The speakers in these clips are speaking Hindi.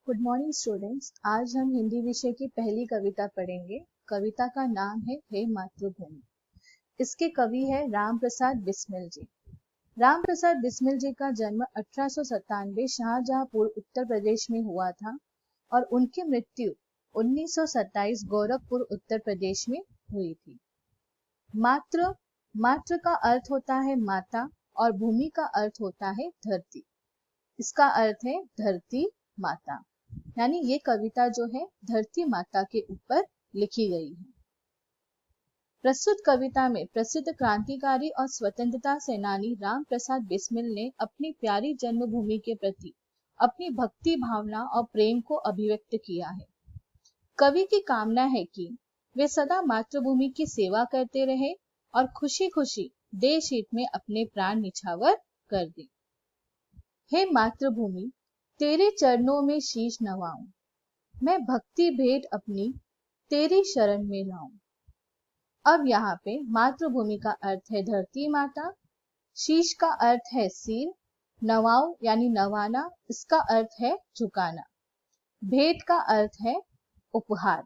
Good morning students. आज हम हिंदी विषय की पहली कविता पढ़ेंगे। कविता का नाम है हे मातृभूमि। इसके कवि है राम प्रसाद बिस्मिल जी। राम प्रसाद बिस्मिल जी का जन्म 1897 शाहजहांपुर उत्तर प्रदेश में हुआ था और उनकी मृत्यु 1927 गोरखपुर उत्तर प्रदेश में हुई थी। मात्र का अर्थ होता है माता और भूमि का अर्थ होता है धरती। इसका अर्थ है धरती माता, यानी ये कविता जो है धरती माता के ऊपर लिखी गई है। प्रस्तुत कविता में प्रसिद्ध क्रांतिकारी और स्वतंत्रता सेनानी राम प्रसाद बिस्मिल ने अपनी प्यारी जन्मभूमि के प्रति अपनी भक्ति भावना और प्रेम को अभिव्यक्त किया है। कवि की कामना है कि वे सदा मातृभूमि की सेवा करते रहे और खुशी खुशी देश हित में अपने प्राण निछावर कर दें। हे मातृभूमि, तेरे चरणों में शीश नवाऊं, मैं भक्ति भेंट अपनी तेरी शरण में लाऊं। अब यहाँ पे मातृभूमि का अर्थ है धरती माता, शीश का अर्थ है सिर, नवाऊं यानी नवाना, इसका अर्थ है झुकाना, भेंट का अर्थ है उपहार।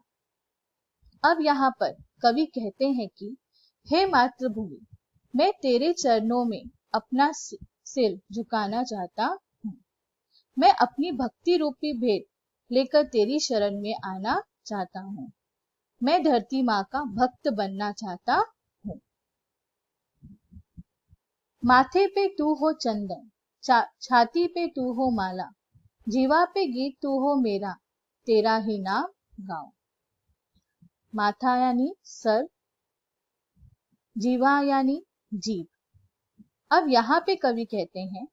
अब यहाँ पर कवि कहते हैं कि हे मातृभूमि, मैं तेरे चरणों में अपना सिर झुकाना चाहता हूँ। मैं अपनी भक्ति रूपी भेंट लेकर तेरी शरण में आना चाहता हूँ। मैं धरती माँ का भक्त बनना चाहता हूँ। माथे पे तू हो चंदन, छाती पे तू हो माला, जीवा पे गीत तू हो मेरा, तेरा ही नाम गाऊं। माथा यानी सर, जीवा यानी जीभ। अब यहाँ पे कवि कहते हैं,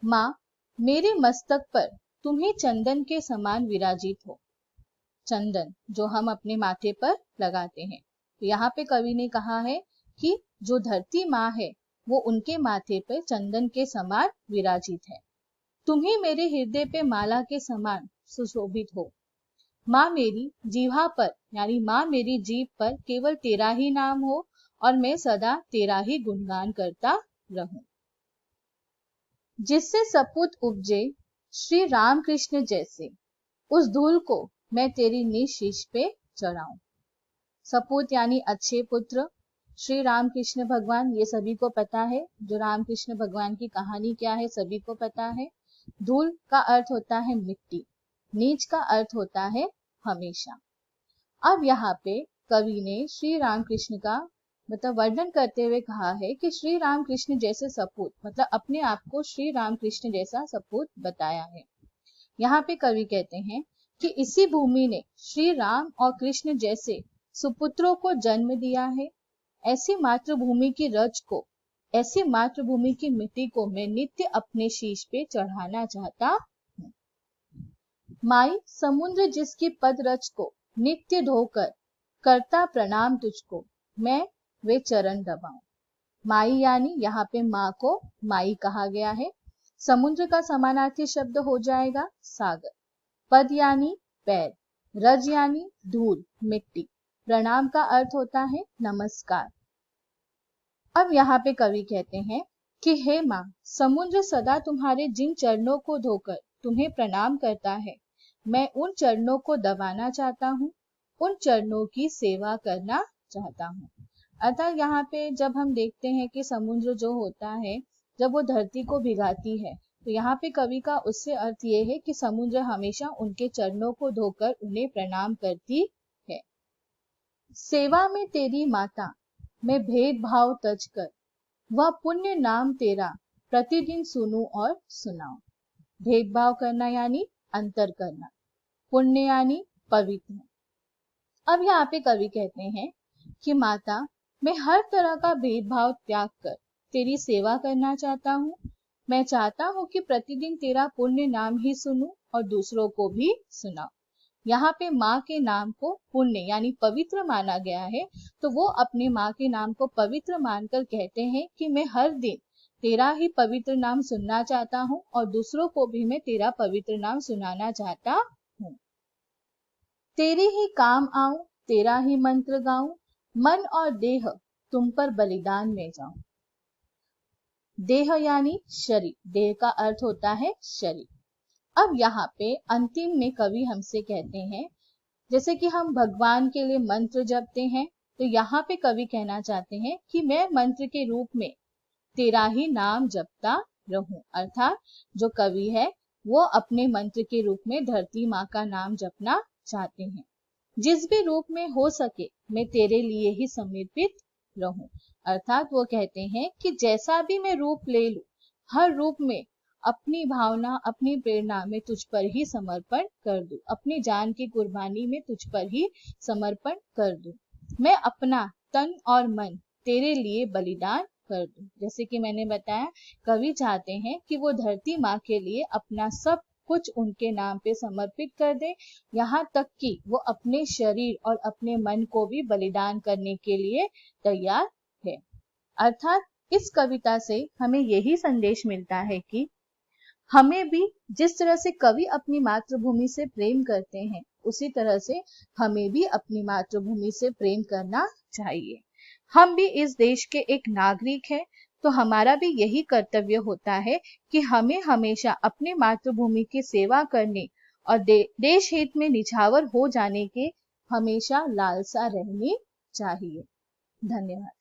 माँ मेरे मस्तक पर तुम्ही चंदन के समान विराजित हो। चंदन जो हम अपने माथे पर लगाते हैं, तो यहाँ पे कवि ने कहा है कि जो धरती माँ है वो उनके माथे पर चंदन के समान विराजित है। तुम्ही मेरे हृदय पे माला के समान सुशोभित हो। माँ मेरी जीवा पर यानी माँ मेरी जीभ पर केवल तेरा ही नाम हो और मैं सदा तेरा ही गुणगान करता रहूं। जिससे सपूत उपजे श्री राम कृष्ण जैसे, उस धूल को मैं तेरी निज शीश पे चढ़ाऊं। सपूत यानी अच्छे पुत्र, श्री राम कृष्ण भगवान, ये सभी को पता है। जो राम कृष्ण भगवान की कहानी क्या है सभी को पता है। धूल का अर्थ होता है मिट्टी, नीच का अर्थ होता है हमेशा। अब यहाँ पे कवि ने श्री राम कृष्ण का वर्णन करते हुए कहा है कि श्री राम कृष्ण जैसे सपूत, मतलब अपने आप को श्री राम कृष्ण जैसा सपूत बताया है। यहाँ पे कवि कहते हैं कि इसी भूमि ने श्री राम और कृष्ण जैसे सुपुत्रों को जन्म दिया है। ऐसी मातृभूमि की रज को, ऐसी मातृभूमि की मिट्टी को मैं नित्य अपने शीश पे चढ़ाना चाहता हूँ। माई समुद्र जिसकी पद रज को नित्य धोकर करता प्रणाम तुझको, मैं वे चरण दबाऊं। माई यानी यहाँ पे माँ को माई कहा गया है। समुद्र का समानार्थी शब्द हो जाएगा सागर। पद यानी पैर, रज यानी धूल मिट्टी, प्रणाम का अर्थ होता है नमस्कार। अब यहाँ पे कवि कहते हैं कि हे माँ, समुद्र सदा तुम्हारे जिन चरणों को धोकर तुम्हें प्रणाम करता है, मैं उन चरणों को दबाना चाहता हूँ, उन चरणों की सेवा करना चाहता हूँ। अतः यहाँ पे जब हम देखते हैं कि समुद्र जो होता है जब वो धरती को भिगाती है, तो यहाँ पे कवि का उससे अर्थ ये है कि समुद्र हमेशा उनके चरणों को धोकर उन्हें प्रणाम करती है। सेवा में तेरी माता मैं भेदभाव तज कर, वह पुण्य नाम तेरा प्रतिदिन सुनूं और सुनाऊं। भेदभाव करना यानी अंतर करना, पुण्य यानी पवित्र। अब यहाँ पे कवि कहते हैं कि माता, मैं हर तरह का भेदभाव त्याग कर तेरी सेवा करना चाहता हूँ। मैं चाहता हूँ कि प्रतिदिन तेरा पुण्य नाम ही सुनूं और दूसरों को भी सुनाऊं। यहाँ पे माँ के नाम को पुण्य यानी पवित्र माना गया है, तो वो अपने माँ के नाम को पवित्र मानकर कहते हैं कि मैं हर दिन तेरा ही पवित्र नाम सुनना चाहता हूँ और दूसरों को भी मैं तेरा पवित्र नाम सुनाना चाहता हूँ। तेरे ही काम आऊं, तेरा ही मंत्र गाऊं, मन और देह तुम पर बलिदान में जाऊं। देह यानी शरीर, देह का अर्थ होता है शरीर। अब यहाँ पे अंतिम में कवि हमसे कहते हैं, जैसे कि हम भगवान के लिए मंत्र जपते हैं, तो यहाँ पे कवि कहना चाहते हैं कि मैं मंत्र के रूप में तेरा ही नाम जपता रहूं। अर्थात जो कवि है वो अपने मंत्र के रूप में धरती माँ का नाम जपना चाहते हैं। जिस भी रूप में हो सके मैं तेरे लिए ही समर्पित रहूं। अर्थात वो कहते हैं कि जैसा भी मैं रूप ले लूं, हर रूप में अपनी भावना, अपनी प्रेरणा में तुझ पर ही समर्पण कर दूं, अपनी जान की कुर्बानी में तुझ पर ही समर्पण कर दूं, मैं अपना तन और मन तेरे लिए बलिदान कर दूं। जैसे कि मैंने बताया, कवि चाहते हैं कि वो धरती माँ के लिए अपना सब कुछ उनके नाम पे समर्पित कर दे, यहाँ तक कि वो अपने शरीर और अपने मन को भी बलिदान करने के लिए तैयार है। अर्थात इस कविता से हमें यही संदेश मिलता है कि हमें भी जिस तरह से कवि अपनी मातृभूमि से प्रेम करते हैं, उसी तरह से हमें भी अपनी मातृभूमि से प्रेम करना चाहिए। हम भी इस देश के एक नागरिक हैं, तो हमारा भी यही कर्तव्य होता है कि हमें हमेशा अपनी मातृभूमि की सेवा करने और देश हित में निछावर हो जाने के हमेशा लालसा रहनी चाहिए। धन्यवाद।